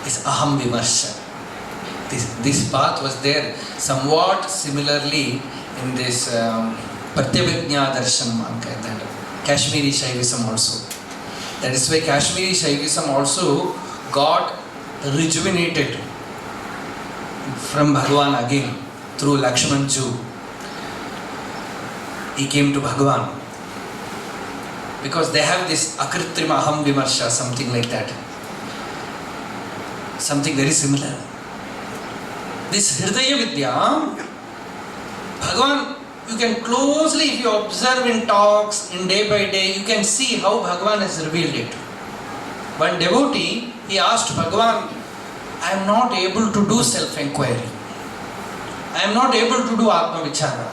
is aham vimarsha. This path was there somewhat similarly in this Pratyabhijna Darshan, that Kashmiri Shaivism also. That is why Kashmiri Shaivism also got rejuvenated from Bhagavan again through Lakshman Ju. He came to Bhagavan because they have this akritrima aham vimarsha, something like that, something very similar. This Hridaya Vidya, Bhagavan, you can closely, if you observe in talks, in day by day, you can see how Bhagavan has revealed it. One devotee, he asked Bhagavan, I am not able to do self-enquiry. I am not able to do Atma Vichara.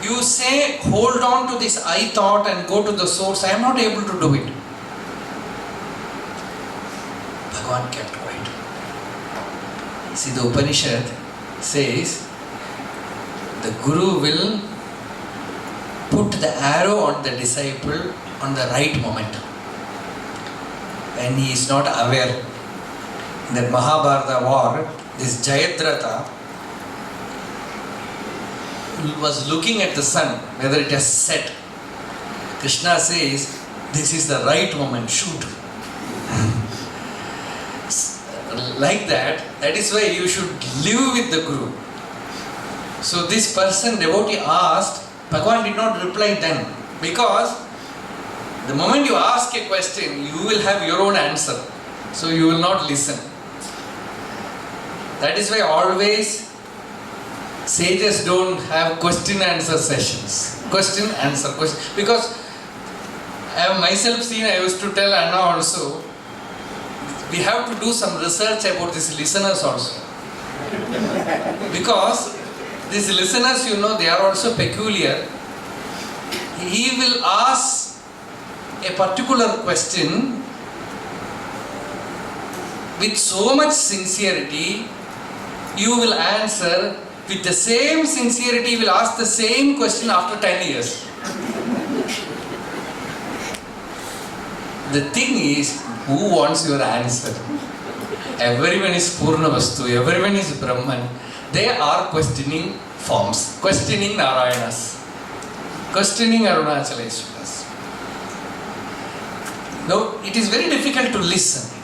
You say, hold on to this I thought and go to the source. I am not able to do it. Bhagavan kept quiet. See, the Upanishad says, the Guru will put the arrow on the disciple on the right moment. When he is not aware. In the Mahabharata war, this Jayadratha was looking at the sun, whether it has set. Krishna says, this is the right moment, shoot. Like that, that is why you should live with the Guru. So this person, devotee, asked, Bhagavan did not reply then, because the moment you ask a question, you will have your own answer. So you will not listen. That is why always sages don't have question answer sessions. Question answer question. Because I have myself seen, I used to tell Anna also, we have to do some research about these listeners also. Because these listeners, they are also peculiar. He will ask a particular question with so much sincerity, you will answer with the same sincerity, you will ask the same question after 10 years. The thing is, who wants your answer? Everyone is Purna Vastu, everyone is Brahman. They are questioning forms, questioning Narayanas, questioning Arunachaleswaras. Now, it is very difficult to listen.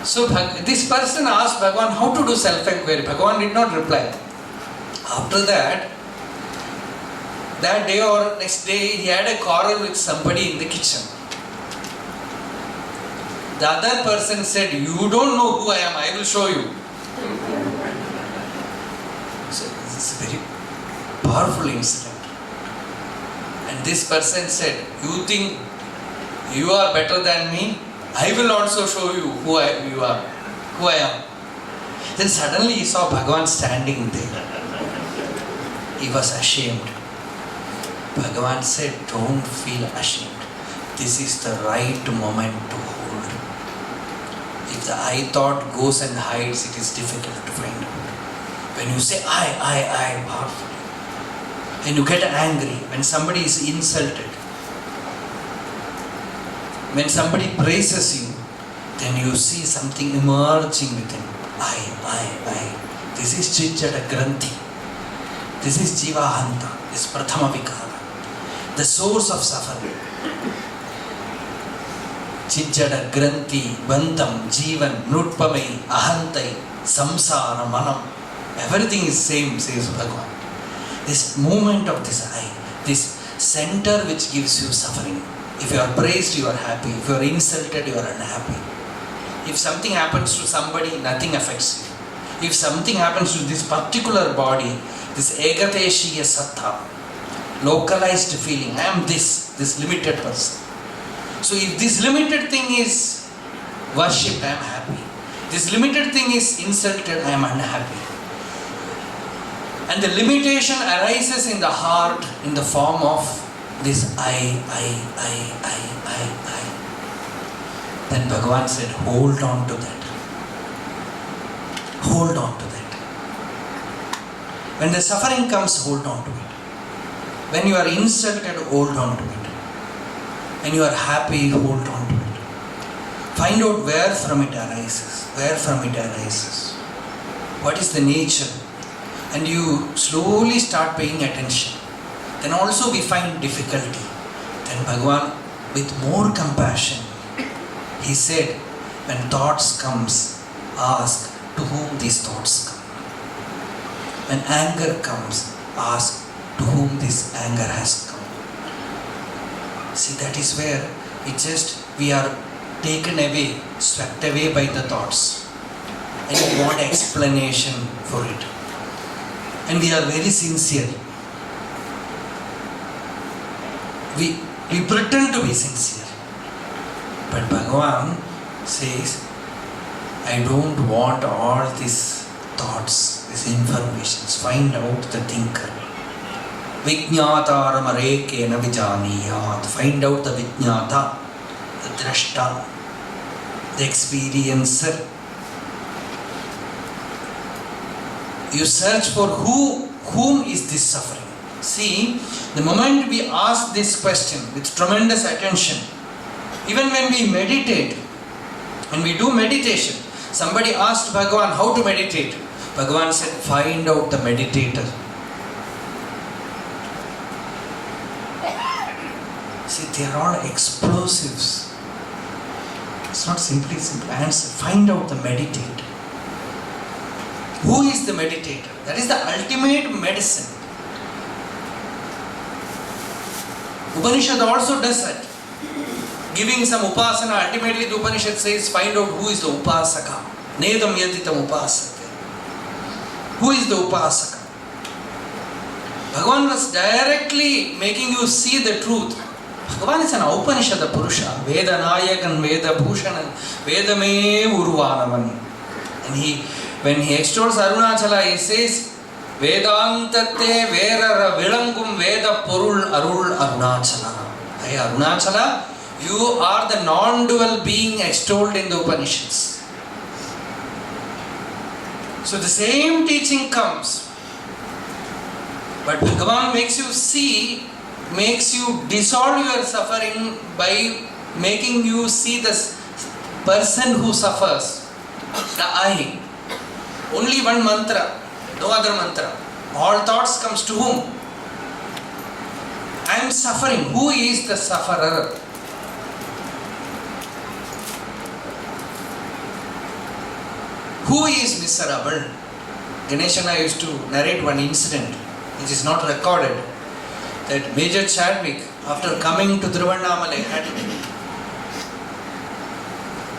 So, this person asked Bhagavan how to do self-enquiry. Bhagavan did not reply. After that day or next day, he had a quarrel with somebody in the kitchen. The other person said, you don't know who I am, I will show you. So, this is a very powerful incident. And this person said, you think you are better than me? I will also show you who I am. Then suddenly he saw Bhagavan standing there. He was ashamed. Bhagavan said, don't feel ashamed. This is the right moment to hold. If the I thought goes and hides, it is difficult to find out. When you say I, powerfully, when you get angry, when somebody is insulted, when somebody praises you, then you see something emerging within. I. This is Chijjada Granthi. This is Jivahanta. This is Prathama Vikara. The source of suffering. Chijjada Granthi, Bandham, Jivan, Nutpamai, Ahantai, Samsara, Manam. Everything is same, says Bhagavan. This movement of this I, this center which gives you suffering. If you are praised, you are happy. If you are insulted, you are unhappy. If something happens to somebody, nothing affects you. If something happens to this particular body, this Egateshiya Sattva, localized feeling, I am this limited person. So if this limited thing is worshipped, I am happy. This limited thing is insulted, I am unhappy. And the limitation arises in the heart in the form of this I. Then Bhagavan said, hold on to that. Hold on to that. When the suffering comes, hold on to it. When you are insulted, hold on to it. When you are happy, hold on to it. Find out where from it arises. Where from it arises. What is the nature? And you slowly start paying attention. Then also we find difficulty. Then Bhagavan, with more compassion, he said, when thoughts comes, ask to whom these thoughts come. When anger comes, ask to whom this anger has come. See, that is where we are taken away, swept away by the thoughts. And we want explanation for it. And we are very sincere. We pretend to be sincere. But Bhagavan says, I don't want all these thoughts, these informations. Find out the thinker. Vijñātāram arekena vijaniyāt. Find out the Vijñāta, the Drashta, the experiencer. You search for whom is this suffering. See, the moment we ask this question with tremendous attention, even when we meditate, when we do meditation, somebody asked Bhagavan how to meditate. Bhagavan said, find out the meditator. See, they are all explosives. It's not simply simple answer. Find out the meditator. Who is the meditator? That is the ultimate medicine. Upanishad also does that. Giving some upasana, ultimately the Upanishad says, find out who is the upasaka. Nedam yaditam upasate. Who is the upasaka? Bhagavan was directly making you see the truth. Bhagavan is an Upanishad Purusha. Veda Nayakan, Veda Bhushanan, Vedame Urvanavan. And when he extols Arunachala, he says, Vedantate Verara Vilangum Veda Porul Arul Arunachala. Hey Arunachala, you are the non-dual being extolled in the Upanishads. So the same teaching comes. But Bhagavan makes you see, makes you dissolve your suffering by making you see the person who suffers, the I. Only one mantra, no other mantra. All thoughts comes to whom? I am suffering. Who is the sufferer? Who is miserable? Ganesh and I used to narrate one incident which is not recorded, that Major Chadwick, after coming to Thiruvannamalai, had,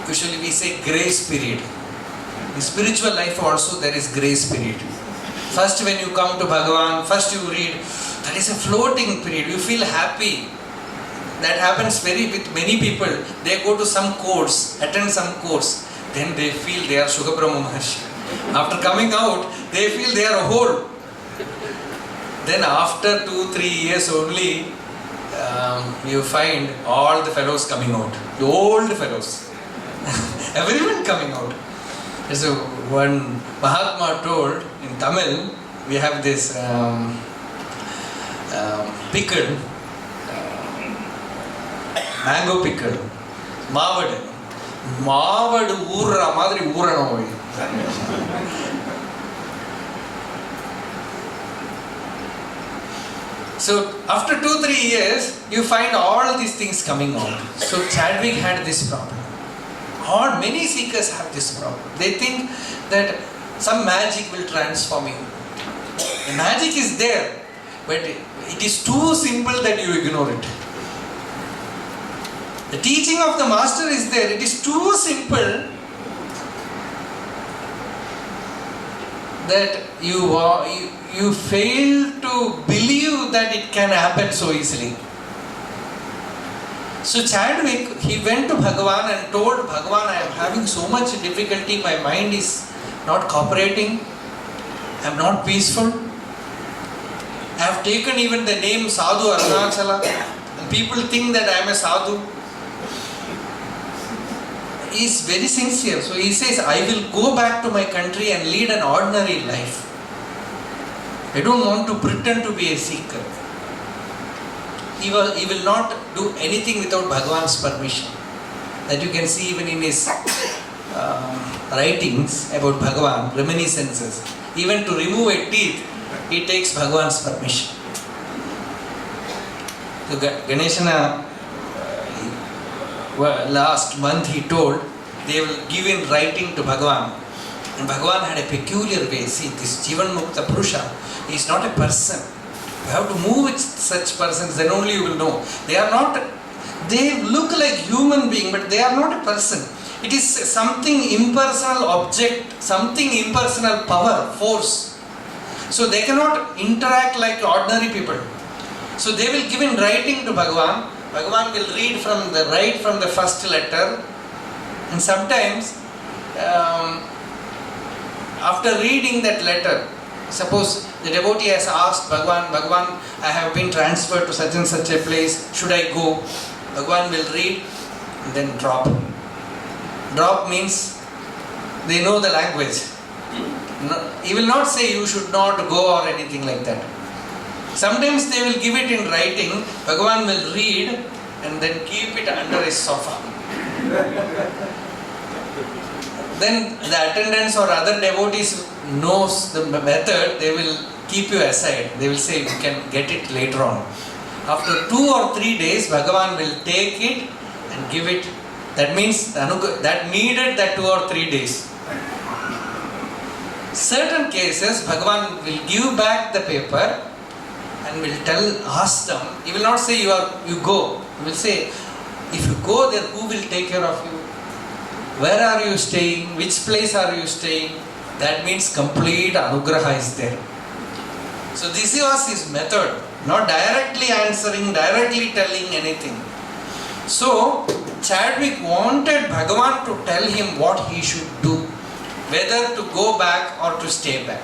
usually we say grace period. In spiritual life also there is grace period. First when you come to Bhagavan, first you read, that is a floating period, you feel happy. That happens with many people. They go to some course, attend some course, then they feel they are Sugabrahma Maharshi. After coming out, they feel they are whole. Then after 2-3 years only, you find all the fellows coming out. The old fellows. Everyone coming out. So one Mahatma told in Tamil, we have this pickle, mango pickle, mavadu. Mavadu urra madri urranoi. So after 2-3 years, you find all these things coming out. So Chadwick had this problem. Or many seekers have this problem. They think that some magic will transform you. The magic is there, but it is too simple that you ignore it. The teaching of the master is there. It is too simple that you fail to believe that it can happen so easily. So Chadwick, he went to Bhagavan and told Bhagavan, I am having so much difficulty, my mind is not cooperating, I am not peaceful. I have taken even the name Sadhu Arunachala, and people think that I am a sadhu. He is very sincere. So he says, I will go back to my country and lead an ordinary life. I don't want to pretend to be a seeker. He will not do anything without Bhagavan's permission. that you can see even in his writings about Bhagavan, reminiscences. Even to remove a teeth, he takes Bhagavan's permission. So Ganeshana, last month he told, they will give in writing to Bhagavan. And Bhagavan had a peculiar way. See, this Jivan Mukta Purusha is not a person. You have to move with such persons, then only you will know. They look like human being, but they are not a person. It is something impersonal object, something impersonal power, force. So they cannot interact like ordinary people. So they will give in writing to Bhagavan. Bhagavan will write from the first letter. And sometimes, after reading that letter, suppose the devotee has asked Bhagavan, I have been transferred to such and such a place, should I go? Bhagavan will read and then drop. Drop means they know the language. He will not say you should not go or anything like that. Sometimes they will give it in writing, Bhagavan will read and then keep it under his sofa. Then the attendants or other devotees knows the method, they will keep you aside. They will say you can get it later on. After 2 or 3 days, Bhagavan will take it and give it. That means that needed that 2 or 3 days. Certain cases, Bhagavan will give back the paper and will ask them. He will not say you go. He will say, if you go there, who will take care of you? Where are you staying? Which place are you staying? That means complete anugraha is there. So this was his method. Not directly answering, directly telling anything. So Chadwick wanted Bhagavan to tell him what he should do. Whether to go back or to stay back.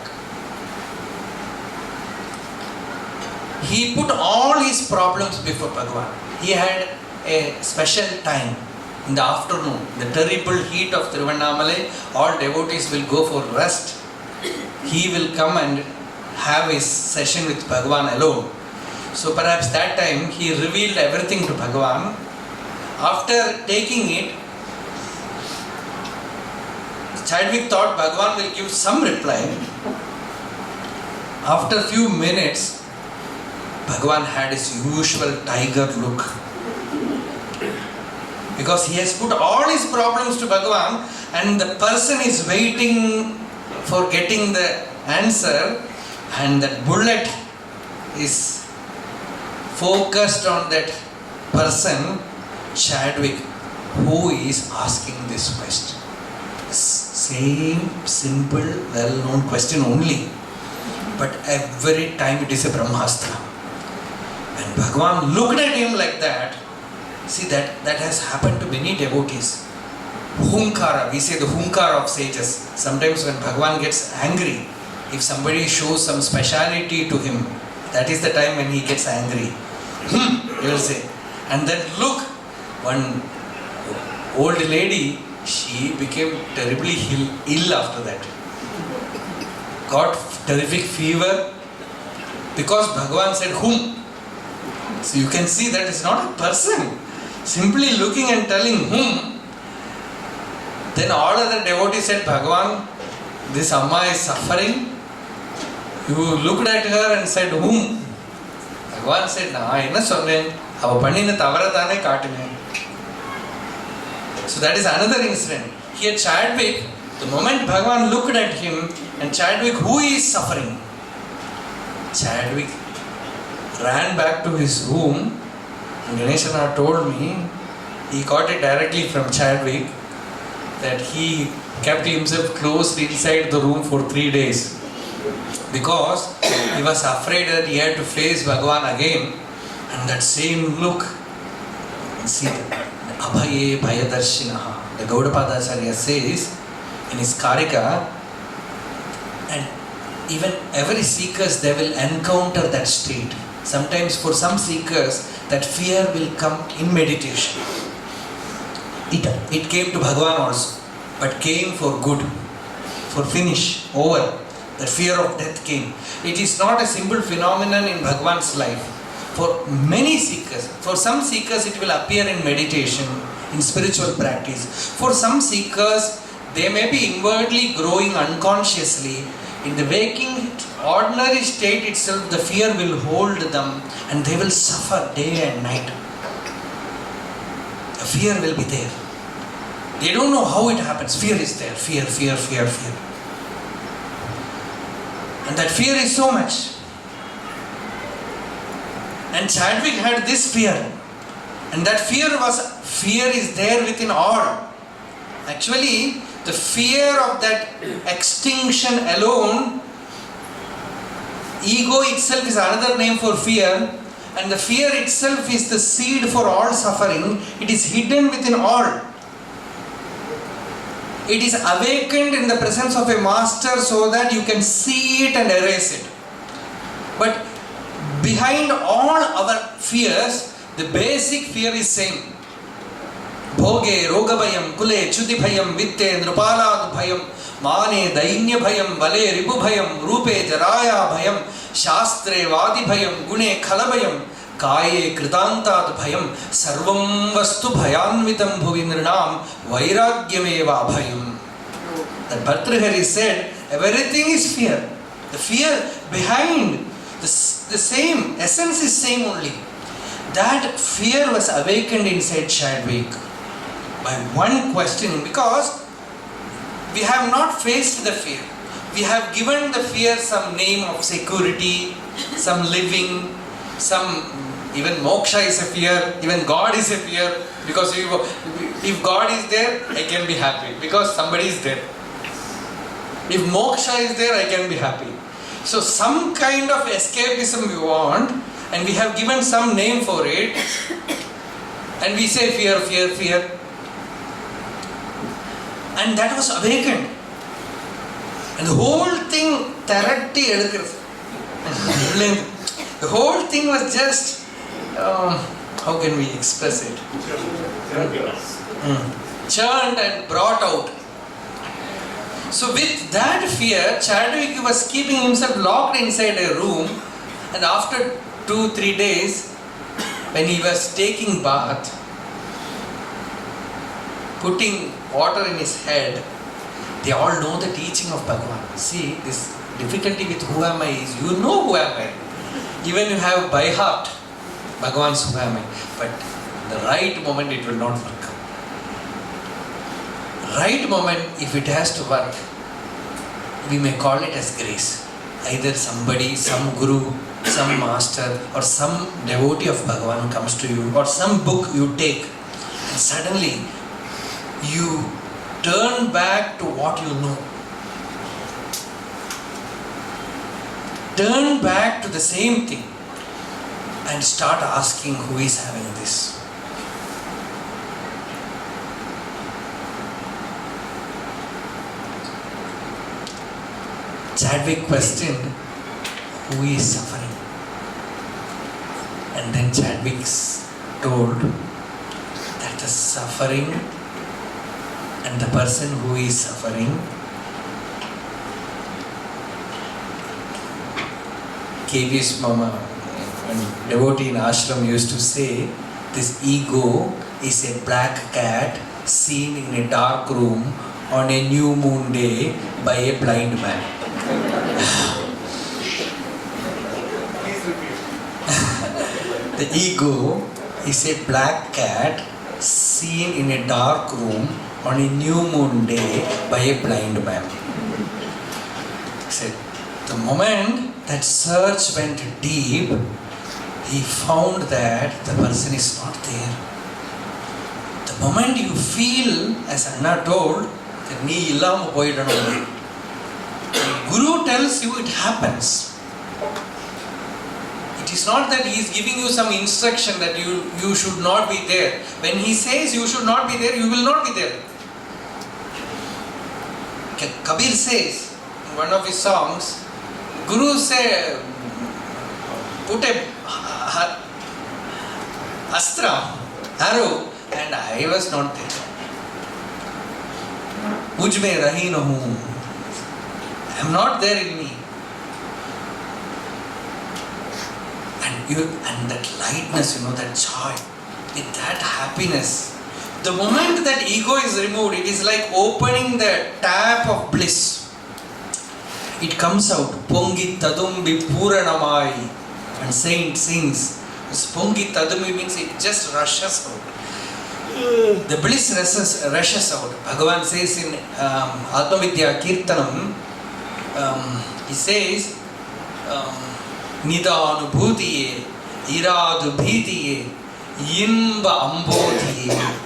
He put all his problems before Bhagavan. He had a special time in the afternoon. The terrible heat of Tiruvannamalai, all devotees will go for rest. He will come and have his session with Bhagavan alone. So perhaps that time he revealed everything to Bhagavan. After taking it, Chadwick thought Bhagavan will give some reply. After few minutes, Bhagavan had his usual tiger look. Because he has put all his problems to Bhagavan and the person is waiting for getting the answer, and that bullet is focused on that person, Chadwick, who is asking this question. Same simple, well-known question only, but every time it is a Brahmastra. When Bhagavan looked at him like that, see that has happened to many devotees. Hunkara, we say the hunkara of sages. Sometimes when Bhagavan gets angry, if somebody shows some speciality to him, that is the time when he gets angry. He will say. And then look, one old lady, she became terribly ill after that. Got terrific fever because Bhagavan said whom. So you can see that it's not a person. Simply looking and telling whom. Then all other devotees said, Bhagavan, this Amma is suffering. You looked at her and said whom? Bhagavan said, so that is another incident. Here Chadwick, the moment Bhagavan looked at him, and Chadwick, who is suffering? Chadwick ran back to his room. Ganeshana told me, he got it directly from Chadwick, that he kept himself closed inside the room for 3 days. Because he was afraid that he had to face Bhagavan again. And that same look, see, Abhaye Bhayadarshinaha, the Gaudapadacharya says in his Karika, and even every seekers, they will encounter that state. Sometimes for some seekers, that fear will come in meditation. It came to Bhagavan also, but came for good, for finish, over. The fear of death came. It is not a simple phenomenon in Bhagavan's life. For many seekers, for some seekers it will appear in meditation, in spiritual practice. For some seekers, they may be inwardly growing unconsciously. In the waking ordinary state itself, the fear will hold them and they will suffer day and night. The fear will be there. They don't know how it happens. Fear is there. Fear. And that fear is so much. And Chadwick had this fear. And that fear is there within all. Actually, the fear of that extinction alone, ego itself is another name for fear. And the fear itself is the seed for all suffering. It is hidden within all. It is awakened in the presence of a master so that you can see it and erase it. But behind all our fears, the basic fear is same. Bhoge, Rogabhayam, Kule, Chudibhayam, Vitte, Nrupalad Bhayam, Mane, Dainya Bhayam, Vale, Ribu Bhayam, Rupe, Jaraya Bhayam, Shastre, Vadi Bhayam, Gune, Khalabhayam, Kaye, Kritantad Bhayam, Sarvam Vastu Bhayanvitam Bhuvinranam, Vairagyameva Bhayam. That Bhartrihari said, everything is fear. The fear behind the same, essence is same only. That fear was awakened inside Chadwick by one questioning, because we have not faced the fear. We have given the fear some name of security, some living, some, even moksha is a fear, even God is a fear, because if God is there, I can be happy because somebody is there. If moksha is there, I can be happy. So some kind of escapism we want, and we have given some name for it, and we say fear. And that was awakened. And the whole thing, the whole thing was just, how can we express it? Churned and brought out. So with that fear, Chadwick was keeping himself locked inside a room, and after 2-3 days, when he was taking bath, putting water in his head, they all know the teaching of Bhagavan. See, this difficulty with who am I is, you know who am I. Even you have by heart Bhagavan's who am I. But the right moment it will not work. Right moment, if it has to work, we may call it as grace. Either somebody, some guru, some master, or some devotee of Bhagavan comes to you, or some book you take, and suddenly you turn back to what you know. Turn back to the same thing and start asking who is having this. Chadwick questioned who is suffering. And then Chadwick told that the suffering and the person who is suffering, KVS Mama, a devotee in ashram, used to say, this ego is a black cat seen in a dark room on a new moon day by a blind man. The ego is a black cat seen in a dark room on a new moon day by a blind man. He said, the moment that search went deep, he found that the person is not there. The moment you feel, as Anna told, that nee illama poidano, Guru tells you it happens. It is not that he is giving you some instruction that you should not be there. When he says you should not be there, you will not be there. Kabir says in one of his songs, Guru said, put a astra, arrow, and I was not there. Mujh mein rahi na hu. I am not there in me. And that lightness, that joy, with that happiness, The moment that ego is removed, it is like opening the tap of bliss. It comes out. Pongi tadumbi puranamai. And saint sings. Pongi tadumbi means it just rushes out. The bliss rushes out. Bhagavan says in Atmavidya Kirtanam, he says, Nidanubhutiye, Iradu Bhitiye, Yinba Ambodhiye,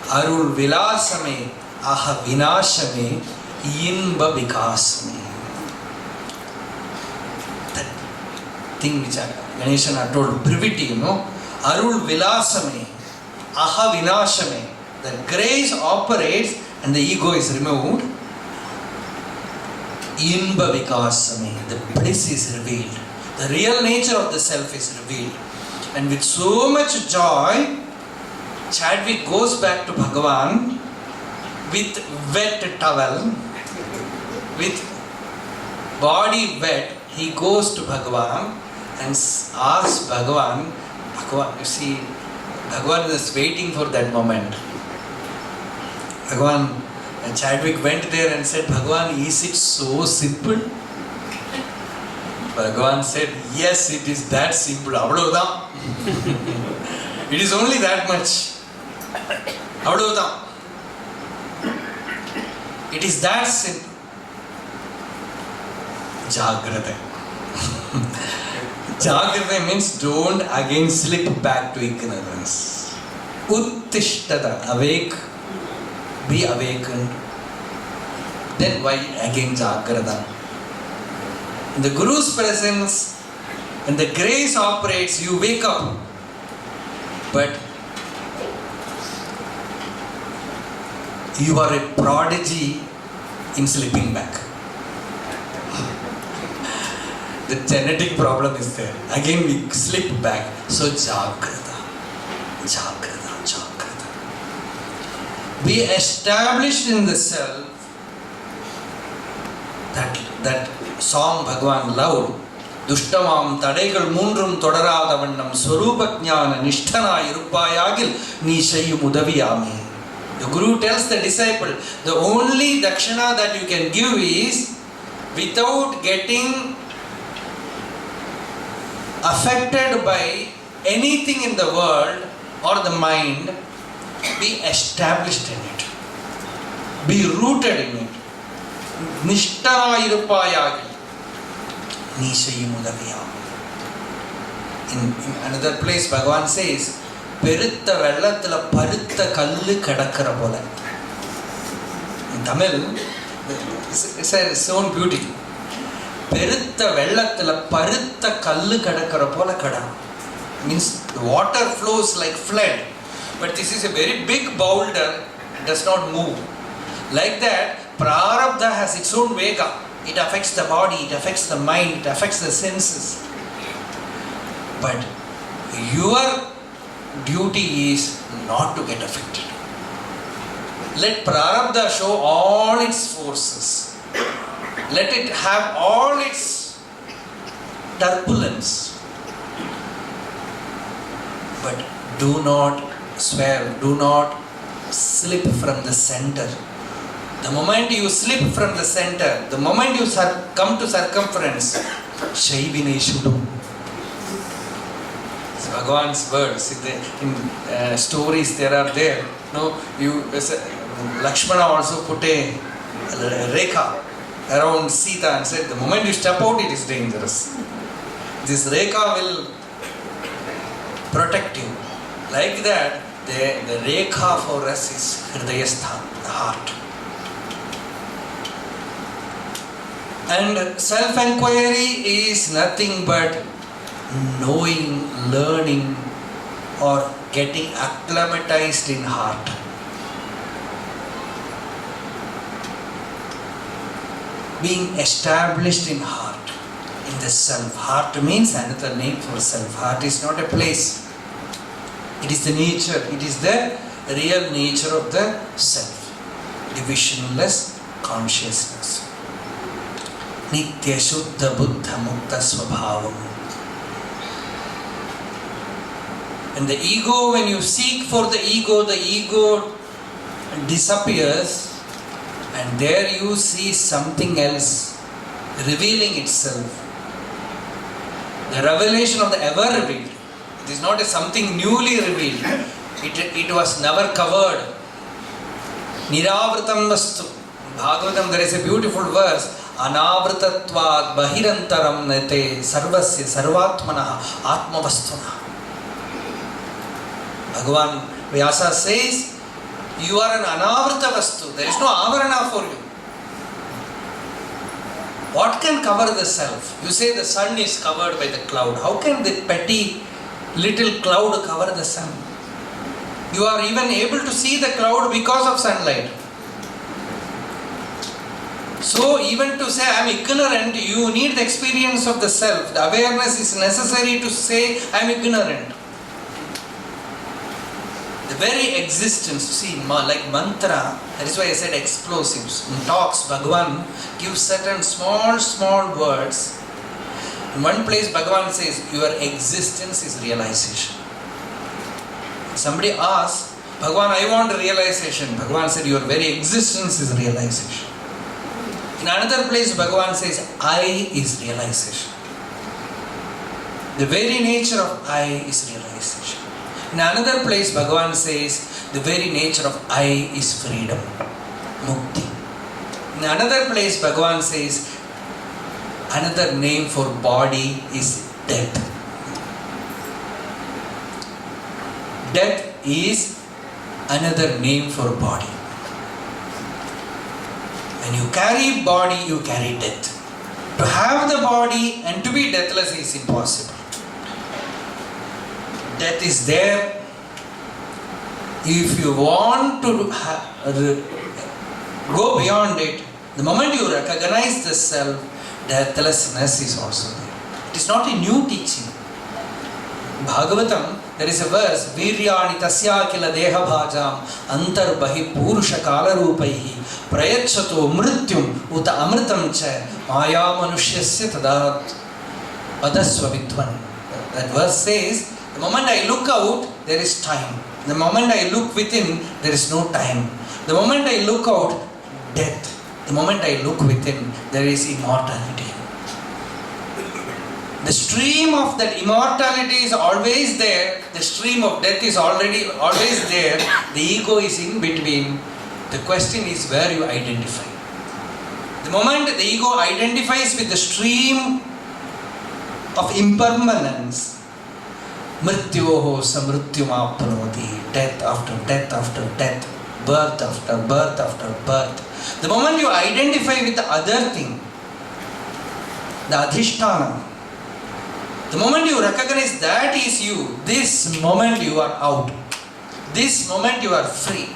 Arul Vilasame, Aha Vinashame, Yinba Vikasame. That thing which Ganeshan had told, brevity, Arul Vilasame, Aha Vinashame. The grace operates and the ego is removed. Inba Vikasame. The bliss is revealed. The real nature of the self is revealed. And with so much joy, Chadwick goes back to Bhagavan with wet towel, with body wet. He goes to Bhagavan and asks Bhagavan, you see, Bhagavan is waiting for that moment. Bhagavan, and Chadwick went there and said, Bhagavan, is it so simple? Bhagavan said, yes, it is that simple. It is only that much. It is that simple. Jagrata. Jagrata means don't again slip back to ignorance. Uttishtada, awake, be awakened. Then why again Jagrata? In the Guru's presence, when the grace operates, you wake up. But you are a prodigy in slipping back. The genetic problem is there. Again we slip back. So Jagrata, Jagrata, Jagrata. Be established in the self. That song Bhagavan loved. Dushtamam tadaigal mundrum todaradavannam swarupajnana nishtana irupayagil nishayu mudaviyami. The Guru tells the disciple, the only dakshana that you can give is without getting affected by anything in the world or the mind, be established in it. Be rooted in it. Nishtana irupayagi. Nishayi mudaviyam. In another place, Bhagavan says, Perutta vellathila parutta kallu kadakkara pola. In Tamil, it's its own beauty. Perutta vellathila parutta kallu kadakkara pola kada. Means the water flows like flood. But this is a very big boulder, it does not move. Like that, Prarabdha has its own vega. It affects the body, it affects the mind, it affects the senses. But your duty is not to get affected. Let Prarabdha show all its forces. Let it have all its turbulence. But do not swerve, do not slip from the center. The moment you slip from the center, the moment you come to circumference, Shaivine Shudu. It's Bhagavan's words. In stories there are there. No, Lakshmana also put a rekha around Sita and said, the moment you step out, it is dangerous. This rekha will protect you. Like that, the rekha for us is Hridayastha, the heart. And self-enquiry is nothing but knowing, learning, or getting acclimatized in heart. Being established in heart, in the self. Heart means another name for self. Heart is not a place. It is the nature, it is the real nature of the self. Divisionless consciousness. Nitya Shuddha Buddha Mukta Swabhavam. And the ego, when you seek for the ego disappears, and there you see something else revealing itself. The revelation of the ever revealed. It is not something newly revealed. It was never covered. Niravritam vastu. Bhagavatam, there is a beautiful verse. Anavritatvad bahirantaram nete sarvasya sarvatmana atmavastuna. Bhagavan Vyasa says, you are an anavrita vastu. There is no avarana for you. What can cover the self? You say the sun is covered by the cloud. How can the petty little cloud cover the sun? You are even able to see the cloud because of sunlight. So even to say I am ignorant, you need the experience of the self. The awareness is necessary to say I am ignorant. The very existence, see, like mantra, that is why I said explosives. In talks, Bhagavan gives certain small words. In one place, Bhagavan says, your existence is realization. Somebody asked, Bhagavan, I want realization. Bhagavan said, your very existence is realization. In another place, Bhagavan says, I is realization. The very nature of I is realization. In another place, Bhagavan says, the very nature of I is freedom, mukti. In another place, Bhagavan says, another name for body is death. Death is another name for body. When you carry body, you carry death. To have the body and to be deathless is impossible. Death is there. If you want to go beyond it, the moment you recognize the self, deathlessness is also there. It is not a new teaching. Bhagavatam, there is a verse, Viryani tasya kila deha bhajam antar bahi purusha kala rupaihi prayachhato mrityum uta amritam cha maya manusyasya tadat padasva vidvan. That verse says, the moment I look out, there is time. The moment I look within, there is no time. The moment I look out, death. The moment I look within, there is immortality. The stream of that immortality is always there. The stream of death is always there. The ego is in between. The question is where you identify. The moment the ego identifies with the stream of impermanence, mrityoho samrityumapnoti, death after death after death, birth after birth after birth. The moment you identify with the other thing, the adhisthana, the moment you recognize that is you, this moment you are out. This moment you are free.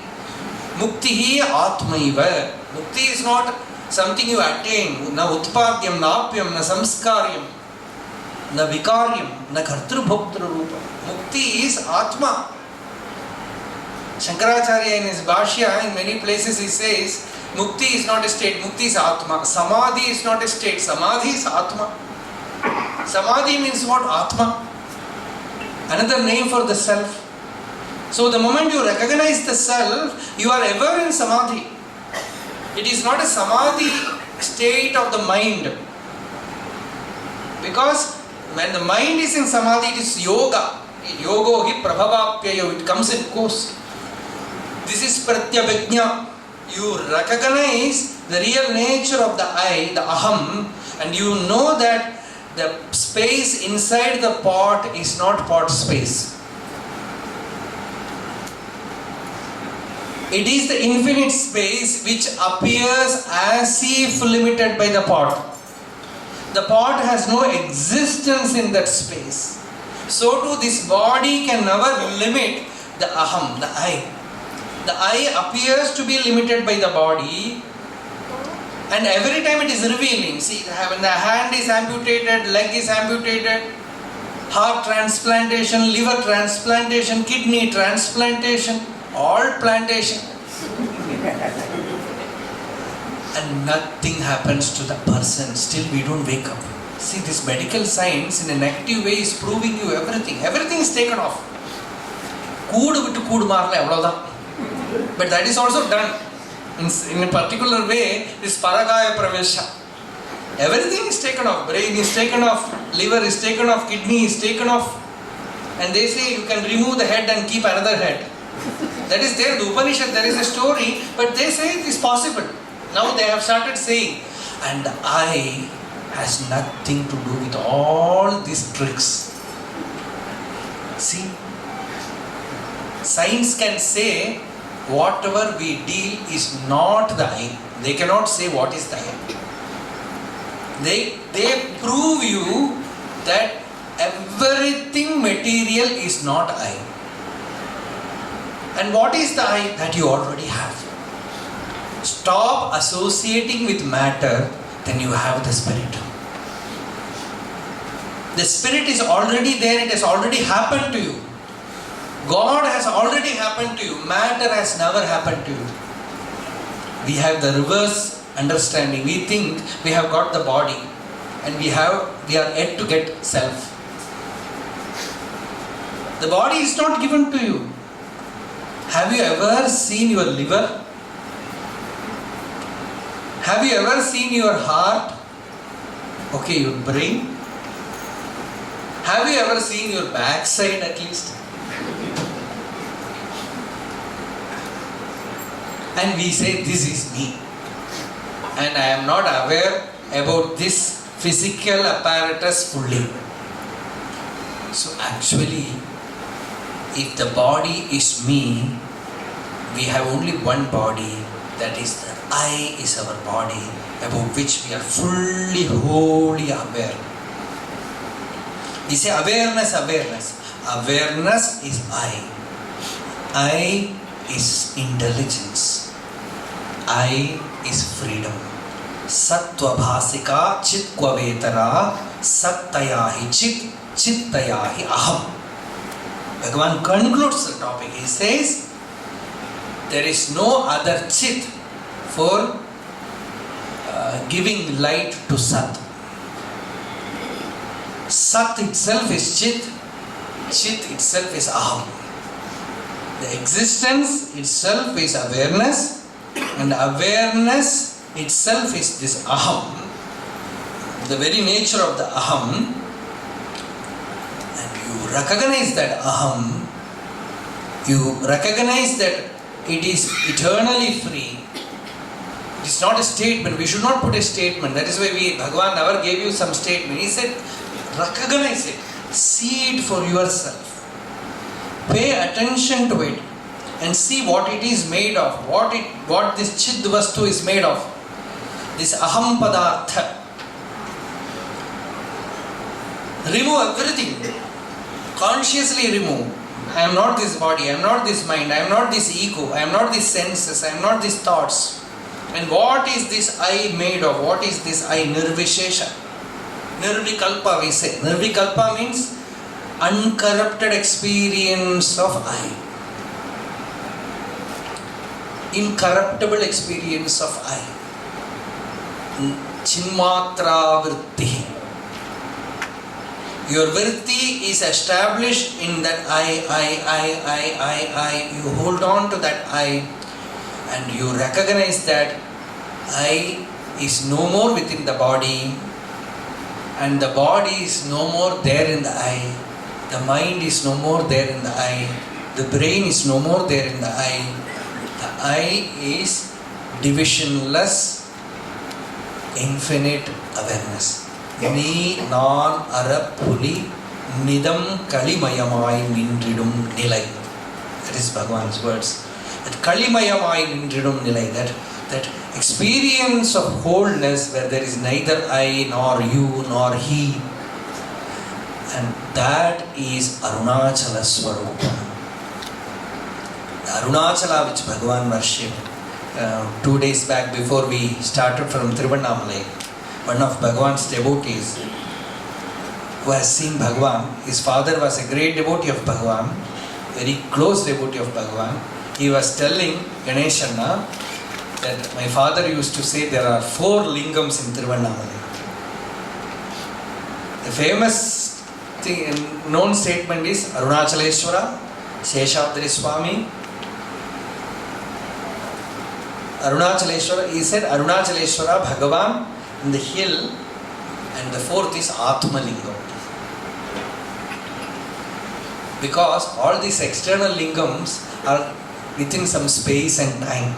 Muktihi atmaiva. Mukti is not something you attain. Na utpadyam, na apyam, na samskaryam, na vikaryam, na kartru bhoktru rupa. Mukti is atma. Shankaracharya in his Bhashya, in many places he says, Mukti is not a state, Mukti is atma. Samadhi is not a state, Samadhi is atma. Samadhi means what? Atma. Another name for the self. So the moment you recognize the self, you are ever in Samadhi. It is not a Samadhi state of the mind. Because when the mind is in Samadhi, it is yoga. Yogo hi prabhavapyayo. It comes in course. This is pratyabhijna. You recognize the real nature of the I, the aham, and you know that the space inside the pot is not pot space. It is the infinite space which appears as if limited by the pot. The pot has no existence in that space. So too this body can never limit the aham, the I. The I appears to be limited by the body, and every time it is revealing. See, when the hand is amputated, leg is amputated, heart transplantation, liver transplantation, kidney transplantation, all plantation. And nothing happens to the person. Still we don't wake up. See, this medical science in a negative way is proving you everything. Everything is taken off. Koodu vittu koodu maarala avladha. But that is also done in a particular way. This Paragaya Pravesha. Everything is taken off. Brain is taken off, liver is taken off, kidney is taken off. And they say you can remove the head and keep another head. That is there, the Upanishad, there is a story, but they say it is possible. Now they have started saying, and I has nothing to do with all these tricks. See, science can say whatever we deal is not the I. They cannot say what is the I. They prove you that everything material is not I. And what is the I? That you already have. Stop associating with matter, then you have the spirit. The spirit is already there, it has already happened to you. God has already happened to you. Matter has never happened to you. We have the reverse understanding. We think we have got the body and we are yet to get self. The body is not given to you. Have you ever seen your liver? Have you ever seen your heart? Okay, your brain? Have you ever seen your backside at least? And we say, this is me. And I am not aware about this physical apparatus fully. So actually, if the body is me, we have only one body, that is the I is our body, about which we are fully, wholly aware. We say awareness, awareness. Awareness is I. I is intelligence. I is freedom. Sattva bhasika chitkva vetara sattayahi chit chittayahi aham. Bhagavan concludes the topic. He says, there is no other chit for giving light to Sat. Sat itself is chit, chit itself is aham. The existence itself is awareness, and awareness itself is this aham. The very nature of the aham, and you recognize that aham, you recognize that it is eternally free. It is not a statement. We should not put a statement. That is why Bhagavan never gave you some statement. He said, recognize it. See it for yourself. Pay attention to it and see what it is made of. What this Chid Vastu is made of. This Aham Padartha. Remove everything. Consciously remove. I am not this body, I am not this mind, I am not this ego, I am not these senses, I am not these thoughts. And what is this I made of? What is this I? Nirvishesha. Nirvikalpa we say. Nirvikalpa means uncorrupted experience of I. Incorruptible experience of I. Chinmatra vritti. Your vritti is established in that I. You hold on to that I and you recognize that I is no more within the body and the body is no more there in the I. The mind is no more there in the I. The brain is no more there in the I. The I is divisionless, infinite awareness. Ni nan arapuli nidam kalimayamai nindridum nilai. That is Bhagavan's words. That kalimayamai nindridum nilai. That experience of wholeness where there is neither I nor you nor he. And that is Arunachala Swarupa. The Arunachala which Bhagavan worshipped 2 days back before we started from Tiruvannamalai. One of Bhagavan's devotees who has seen Bhagavan, his father was a great devotee of Bhagavan, very close devotee of Bhagavan. He was telling Ganeshana that my father used to say there are 4 lingams in Tiruvannamalai. The famous known statement is Arunachaleshwara, Seshadri Swami, Arunachaleshwara, he said Arunachaleshwara, Bhagavan in the hill, and the fourth is Atmalingam. Because all these external lingams are within some space and time.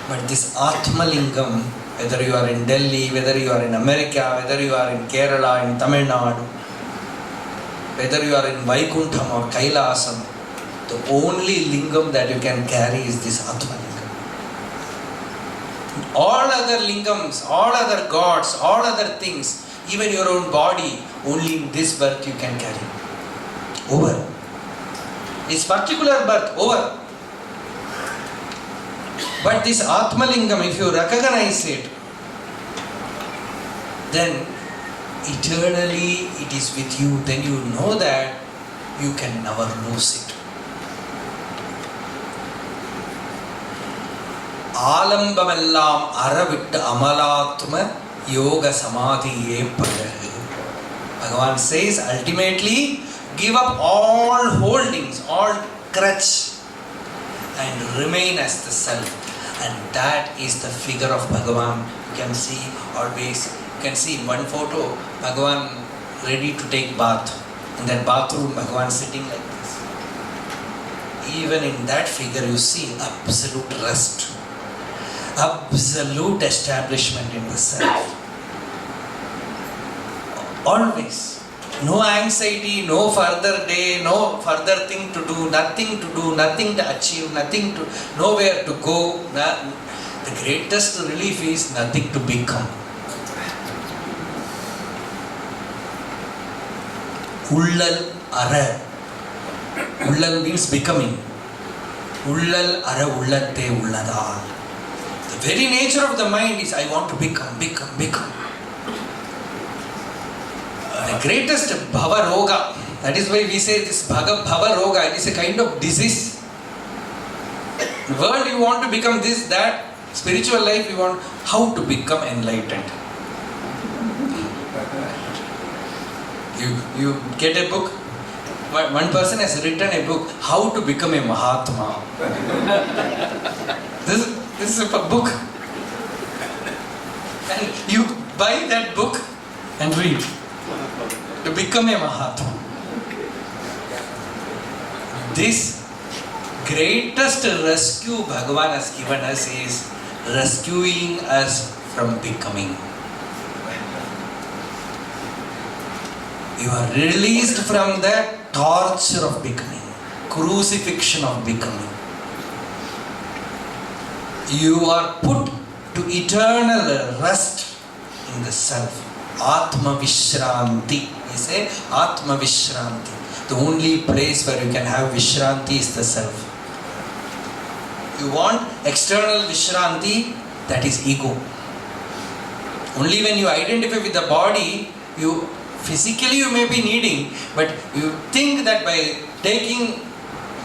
But this Atmalingam, whether you are in Delhi, whether you are in America, whether you are in Kerala, in Tamil Nadu, whether you are in Vaikuntham or Kailasam, the only lingam that you can carry is this Atmalingam. All other lingams, all other gods, all other things, even your own body, only in this birth you can carry. Over. This particular birth, over. But this Atmalingam, if you recognize it, then eternally it is with you. Then you know that you can never lose it. Alambamellam aravittu amalatma yoga samadhiye padahu. Bhagavan says, ultimately, give up all holdings, all crutch, and remain as the self. And that is the figure of Bhagavan. You can see always, you can see in one photo, Bhagavan ready to take bath. In that bathroom, Bhagavan sitting like this. Even in that figure, you see absolute rest, absolute establishment in the self. Always. No anxiety, no further day, no further thing to do, nothing to achieve, nowhere to go. The greatest relief is nothing to become. Ullal ara. Ullal means becoming. Ullal ara ullatte ulladal. The very nature of the mind is I want to become. The greatest bhava roga, that is why we say this bhava roga, it is a kind of disease. The world you want to become this, that, spiritual life you want, how to become enlightened. You get a book, one person has written a book, how to become a Mahatma. This is a book. And you buy that book and read. To become a Mahatma. This greatest rescue Bhagavan has given us is rescuing us from becoming. You are released from the torture of becoming, crucifixion of becoming. You are put to eternal rest in the self. Atma Vishranti. We say Atma Vishranti. The only place where you can have Vishranti is the self. You want external Vishranti, that is ego. Only when you identify with the body, you physically you may be needing, but you think that by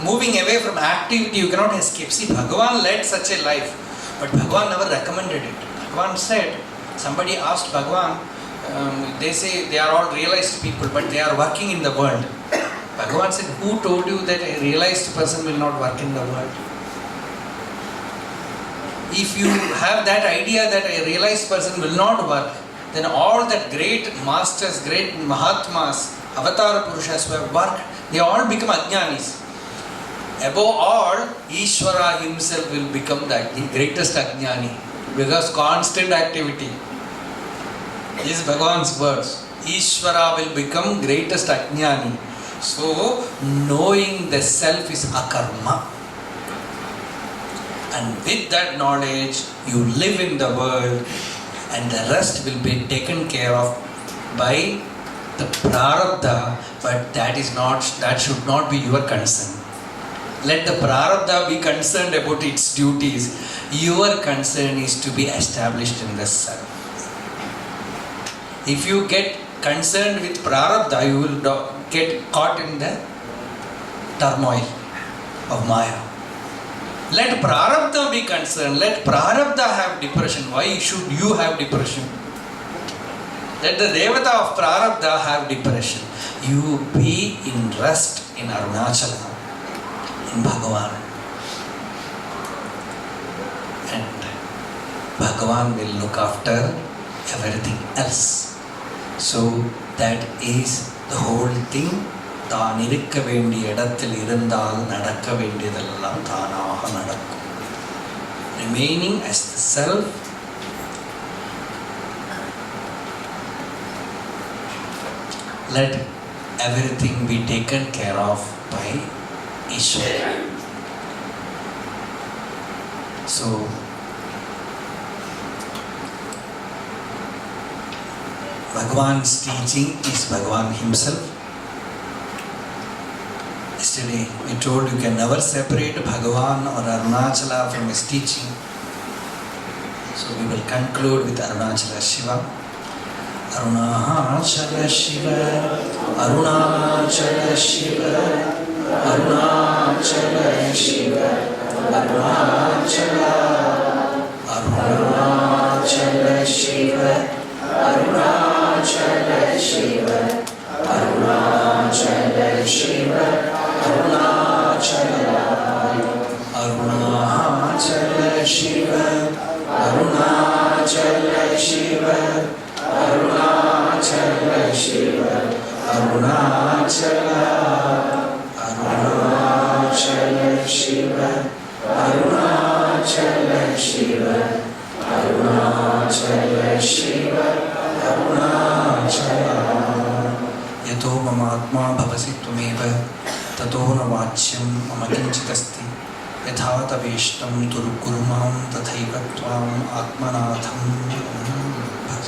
moving away from activity, you cannot escape. See, Bhagavan led such a life, but Bhagavan never recommended it. Bhagavan said, somebody asked Bhagavan, they say they are all realized people, but they are working in the world. Bhagavan said, who told you that a realized person will not work in the world? If you have that idea that a realized person will not work, then all that great masters, great Mahatmas, Avatar Purushas who have worked, they all become Ajnanis. Above all, Ishvara himself will become the greatest Ajnani, because constant activity. This is Bhagavan's words. Ishvara will become greatest Ajnani. So, knowing the self is akarma. And with that knowledge, you live in the world, and the rest will be taken care of by the prarabdha, but that should not be your concern. Let the prarabdha be concerned about its duties. Your concern is to be established in the self. If you get concerned with prarabdha, you will get caught in the turmoil of Maya. Let prarabdha be concerned. Let prarabdha have depression. Why should you have depression? Let the devata of prarabdha have depression. You be in rest in Arunachala, in Bhagavan. And Bhagavan will look after everything else. So that is the whole thing. தான் இருக்க வேண்டிய இடத்தில் இருந்தால் நடக்க வேண்டியதெல்லாம் தானாக நடக்கும். Remaining as the self, let everything be taken care of by Ishvara. So Bhagavan's teaching is Bhagavan himself. Yesterday we told you can never separate Bhagavan or Arunachala from his teaching. So we will conclude with Arunachala Shiva. Arunachala Shiva, Arunachala Shiva, Arunachala Shiva, Arunachala, Arunachala Shiva, Arunachala Shiva, Arunachala Shiva, Arunachala, Arunachala Shiva, Arunachala Shiva, Arunachala Shiva, Arunachala, Arunachala Shiva, Arunachala Shiva, Arunachala Shiva, Arunachala. Yato mama atma bhavasi tvameva tato na vachyam mama kinchitasti yatha taveshtam turu kurumam tathaiva tvam atmanatham bhaj.